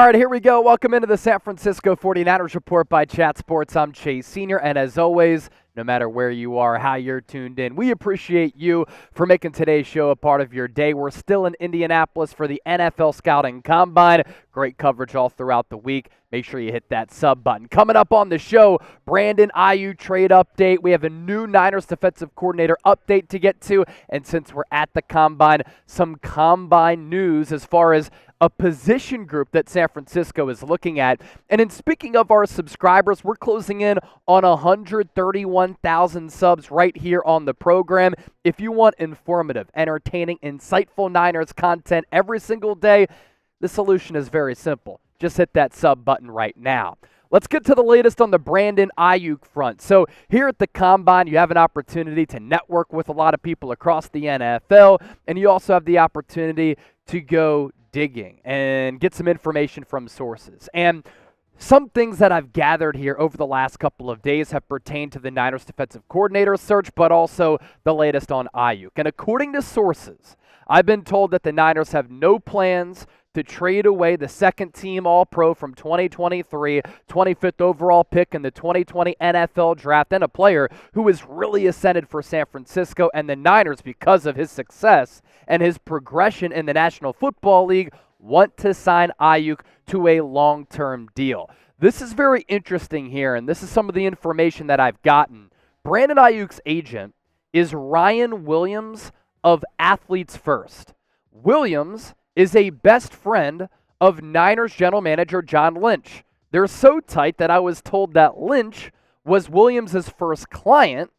All right, here we go. Welcome into the San Francisco 49ers Report by Chat Sports. I'm Chase Sr., and as always, no matter where you are, how you're tuned in, we appreciate you for making today's show a part of your day. We're still in Indianapolis for the NFL Scouting Combine. Great coverage all throughout the week. Make sure you hit that sub button. Coming up on the show, Brandon Aiyuk trade update. We have a new Niners defensive coordinator update to get to. And since we're at the Combine, some Combine news as far as a position group that San Francisco is looking at. And in speaking of our subscribers, we're closing in on 131,000 subs right here on the program. If you want informative, entertaining, insightful Niners content every single day, the solution is very simple. Just hit that sub button right now. Let's get to the latest on the Brandon Aiyuk front. So here at the Combine, you have an opportunity to network with a lot of people across the NFL, and you also have the opportunity to go digging and get some information from sources. And some things that I've gathered here over the last couple of days have pertained to the Niners defensive coordinator search, but also the latest on Aiyuk. And according to sources, I've been told that the Niners have no plans to trade away the second-team All-Pro from 2023, 25th overall pick in the 2020 NFL Draft, and a player who has really ascended for San Francisco and the Niners because of his success and his progression in the National Football League, want to sign Aiyuk to a long-term deal. This is very interesting here, and this is some of the information that I've gotten. Brandon Aiyuk's agent is Ryan Williams of Athletes First. Williams is a best friend of Niners general manager John Lynch. They're so tight that I was told that Lynch was Williams' first client,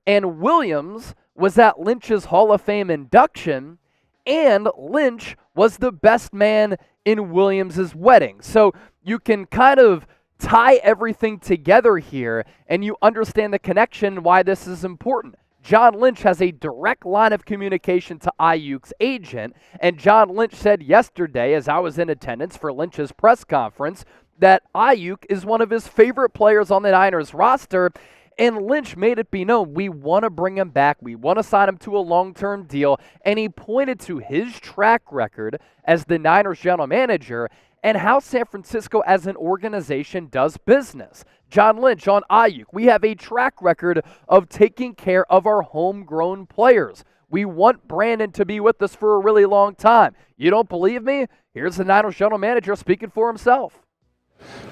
and Williams was at Lynch's Hall of Fame induction, and Lynch was the best man in Williams' wedding. So you can kind of tie everything together here, and you understand the connection, why this is important. John Lynch has a direct line of communication to Aiyuk's agent, and John Lynch said yesterday, as I was in attendance for Lynch's press conference, that Aiyuk is one of his favorite players on the Niners roster, and Lynch made it be known, we want to bring him back, we want to sign him to a long-term deal, and he pointed to his track record as the Niners general manager and how San Francisco as an organization does business. John Lynch on Aiyuk, we have a track record of taking care of our homegrown players. We want Brandon to be with us for a really long time. You don't believe me? Here's the Niners general manager speaking for himself.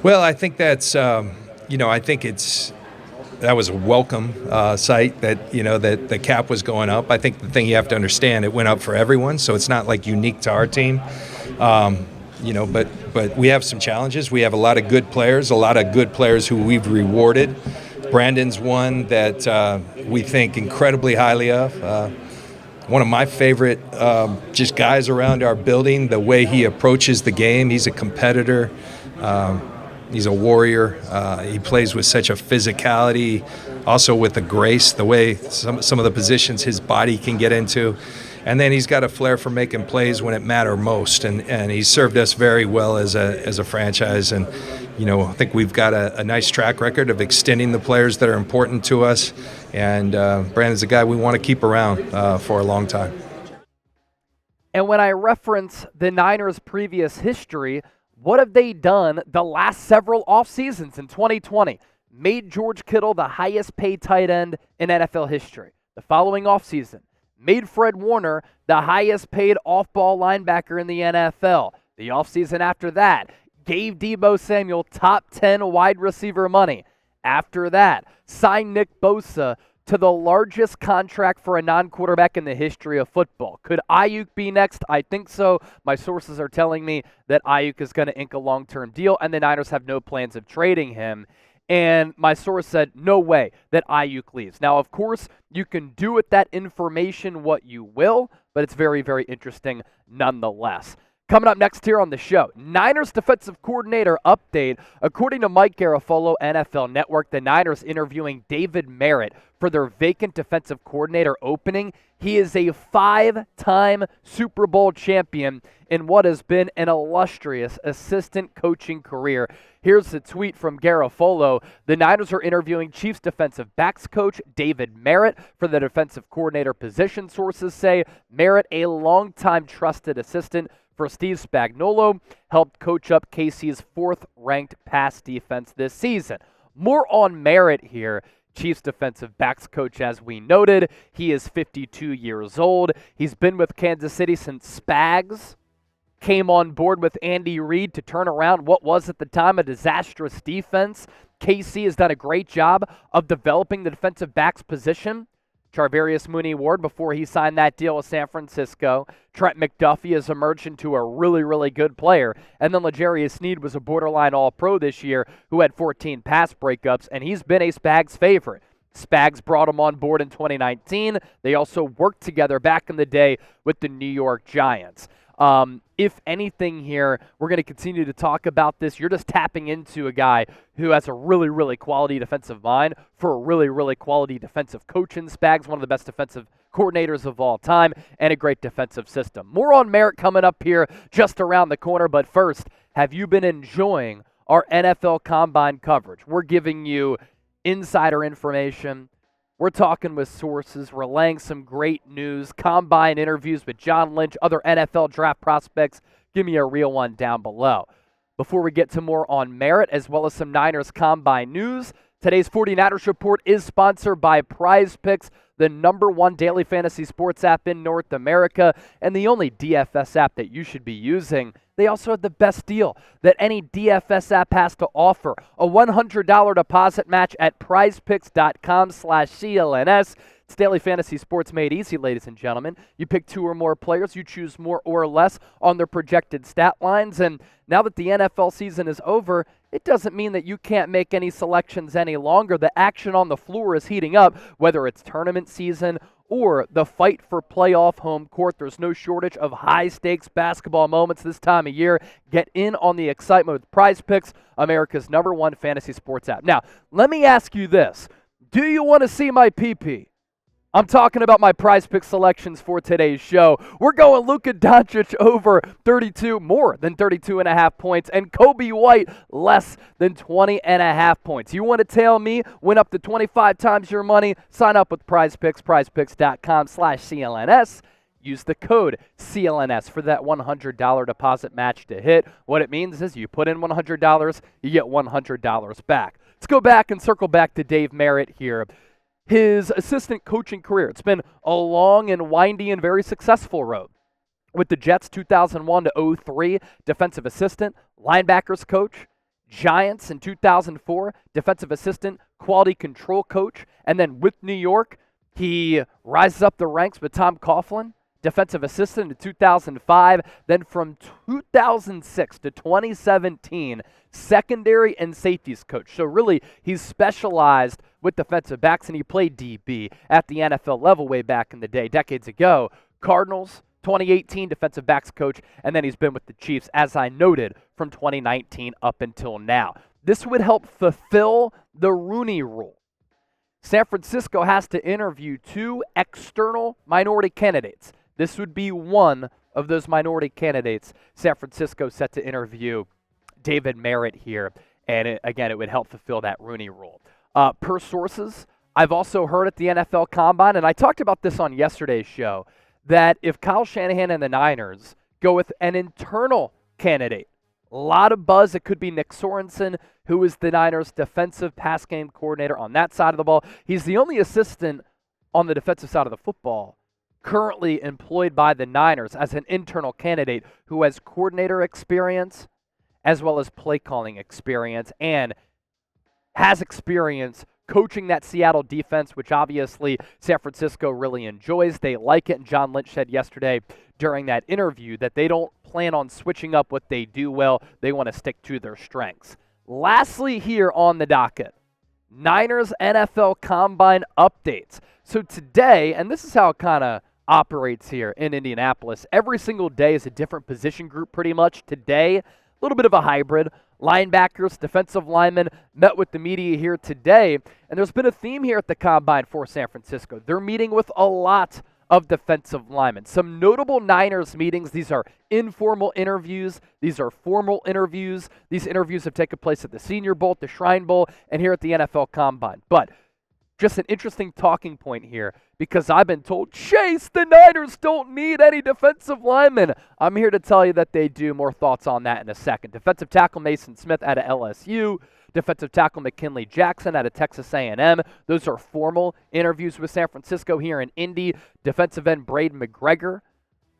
Well, I think that's, that was a welcome sight that, that the cap was going up. I think the thing you have to understand, it went up for everyone, so it's not like unique to our team. But we have some challenges. We have a lot of good players who we've rewarded. Brandon's one that we think incredibly highly of. One of my favorite just guys around our building, the way he approaches the game. He's a competitor. He's a warrior. He plays with such a physicality, also with a grace, the way some of the positions his body can get into. And then he's got a flair for making plays when it matters most, and he's served us very well as a franchise. And I think we've got a nice track record of extending the players that are important to us. And Brandon's a guy we want to keep around for a long time. And when I reference the Niners' previous history, what have they done the last several off seasons in 2020? Made George Kittle the highest paid tight end in NFL history. The following offseason, made Fred Warner the highest paid off-ball linebacker in the NFL. The offseason after that, gave Deebo Samuel top 10 wide receiver money. After that, signed Nick Bosa to the largest contract for a non-quarterback in the history of football. Could Aiyuk be next? I think so. My sources are telling me that Aiyuk is going to ink a long-term deal, and the Niners have no plans of trading him. And my source said, no way that Aiyuk leaves. Now, of course, you can do with that information what you will, but it's very, very interesting nonetheless. Coming up next here on the show, Niners defensive coordinator update. According to Mike Garafolo, NFL Network, the Niners interviewing David Merritt for their vacant defensive coordinator opening. He is a 5-time Super Bowl champion in what has been an illustrious assistant coaching career. Here's a tweet from Garafolo. The Niners are interviewing Chiefs defensive backs coach David Merritt for the defensive coordinator position. Sources say Merritt, a longtime trusted assistant for Steve Spagnuolo, helped coach up KC's fourth-ranked pass defense this season. More on Merritt here. Chiefs defensive backs coach, as we noted. He is 52 years old. He's been with Kansas City since Spags came on board with Andy Reid to turn around what was at the time a disastrous defense. KC has done a great job of developing the defensive backs position. Charvarius Mooney-Ward, before he signed that deal with San Francisco. Trent McDuffie has emerged into a really, really good player. And then L'Jarius Sneed was a borderline All-Pro this year who had 14 pass breakups, and he's been a Spags favorite. Spags brought him on board in 2019. They also worked together back in the day with the New York Giants. If anything here, we're going to continue to talk about this. You're just tapping into a guy who has a really, really quality defensive mind for a really, really quality defensive coach in Spags, one of the best defensive coordinators of all time, and a great defensive system. More on Merritt coming up here just around the corner, but first, have you been enjoying our NFL Combine coverage? We're giving you insider information. We're talking with sources, relaying some great news, combine interviews with John Lynch, other NFL draft prospects. Give me a real one down below. Before we get to more on Merritt, as well as some Niners combine news, today's 49ers Report is sponsored by Prize Picks, the #1 daily fantasy sports app in North America, and the only DFS app that you should be using. They also have the best deal that any DFS app has to offer, a $100 deposit match at prizepicks.com/CLNS. It's daily fantasy sports made easy, ladies and gentlemen. You pick 2 or more players, you choose more or less on their projected stat lines, and now that the NFL season is over, it doesn't mean that you can't make any selections any longer. The action on the floor is heating up, whether it's tournament season or the fight for playoff home court. There's no shortage of high-stakes basketball moments this time of year. Get in on the excitement with Prize Picks, America's #1 fantasy sports app. Now, let me ask you this. Do you want to see my PP? I'm talking about my Prize Pick selections for today's show. We're going Luka Doncic over 32, more than 32.5 points, and Kobe White less than 20.5 points. You want to tell me win up to 25 times your money? Sign up with Prize Picks, prizepicks.com/CLNS. Use the code CLNS for that $100 deposit match to hit. What it means is you put in $100, you get $100 back. Let's go back and circle back to Dave Merritt here. His assistant coaching career, it's been a long and windy and very successful road. With the Jets 2001 to 03, defensive assistant, linebackers coach, Giants in 2004, defensive assistant, quality control coach, and then with New York, he rises up the ranks with Tom Coughlin, defensive assistant in 2005, then from 2006 to 2017, secondary and safeties coach. So really, he's specialized with defensive backs, and he played DB at the NFL level way back in the day, decades ago. Cardinals, 2018 defensive backs coach, and then he's been with the Chiefs, as I noted, from 2019 up until now. This would help fulfill the Rooney Rule. San Francisco has to interview 2 external minority candidates. This would be one of those minority candidates. San Francisco set to interview David Merritt here, and it would help fulfill that Rooney Rule. Per sources, I've also heard at the NFL Combine, and I talked about this on yesterday's show, that if Kyle Shanahan and the Niners go with an internal candidate, a lot of buzz. It could be Nick Sorensen, who is the Niners' defensive pass game coordinator on that side of the ball. He's the only assistant on the defensive side of the football currently employed by the Niners as an internal candidate who has coordinator experience as well as play calling experience and has experience coaching that Seattle defense, which obviously San Francisco really enjoys. They like it, and John Lynch said yesterday during that interview that they don't plan on switching up what they do well. They want to stick to their strengths. Lastly here on the docket, Niners NFL Combine updates. So today, and this is how it kind of operates here in Indianapolis, every single day is a different position group pretty much. Today, a little bit of a hybrid. Linebackers, defensive linemen met with the media here today, and there's been a theme here at the Combine for San Francisco. They're meeting with a lot of defensive linemen. Some notable Niners meetings. These are informal interviews. These are formal interviews. These interviews have taken place at the Senior Bowl, the Shrine Bowl, and here at the NFL Combine. But just an interesting talking point here because I've been told, Chase, the Niners don't need any defensive linemen. I'm here to tell you that they do. More thoughts on that in a second. Defensive tackle Mason Smith out of LSU. Defensive tackle McKinley Jackson out of Texas A&M. Those are formal interviews with San Francisco here in Indy. Defensive end Braden McGregor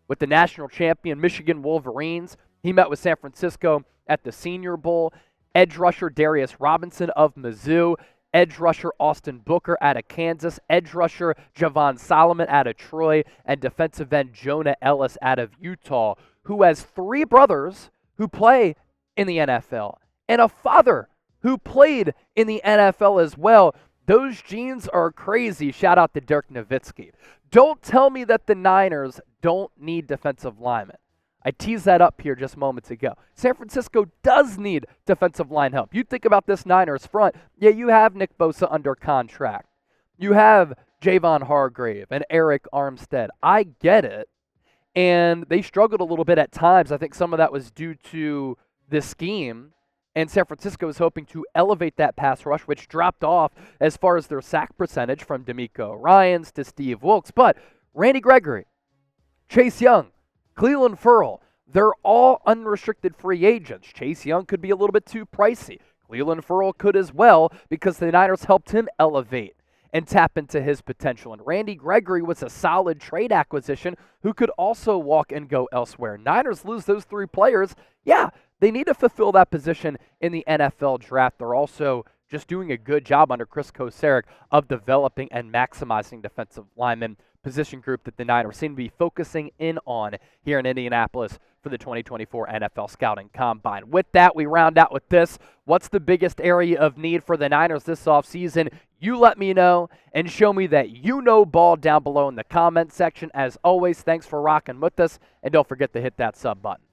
with the national champion Michigan Wolverines. He met with San Francisco at the Senior Bowl. Edge rusher Darius Robinson of Mizzou. Edge rusher Austin Booker out of Kansas. Edge rusher Javon Solomon out of Troy. And defensive end Jonah Ellis out of Utah, who has 3 brothers who play in the NFL and a father who played in the NFL as well. Those genes are crazy. Shout out to Dirk Nowitzki. Don't tell me that the Niners don't need defensive linemen. I teased that up here just moments ago. San Francisco does need defensive line help. You think about this Niners front. Yeah, you have Nick Bosa under contract. You have Javon Hargrave and Eric Armstead. I get it. And they struggled a little bit at times. I think some of that was due to the scheme. And San Francisco is hoping to elevate that pass rush, which dropped off as far as their sack percentage from D'Amico Ryans to Steve Wilkes. But Randy Gregory, Chase Young, Cleveland Ferrell, they're all unrestricted free agents. Chase Young could be a little bit too pricey. Cleveland Ferrell could as well because the Niners helped him elevate and tap into his potential. And Randy Gregory was a solid trade acquisition who could also walk and go elsewhere. Niners lose those 3 players. Yeah, they need to fulfill that position in the NFL draft. They're also just doing a good job under Chris Kocurek of developing and maximizing defensive linemen, position group that the Niners seem to be focusing in on here in Indianapolis for the 2024 NFL Scouting Combine. With that, we round out with this. What's the biggest area of need for the Niners this offseason? You let me know and show me that you know ball down below in the comment section. As always, thanks for rocking with us, and don't forget to hit that sub button.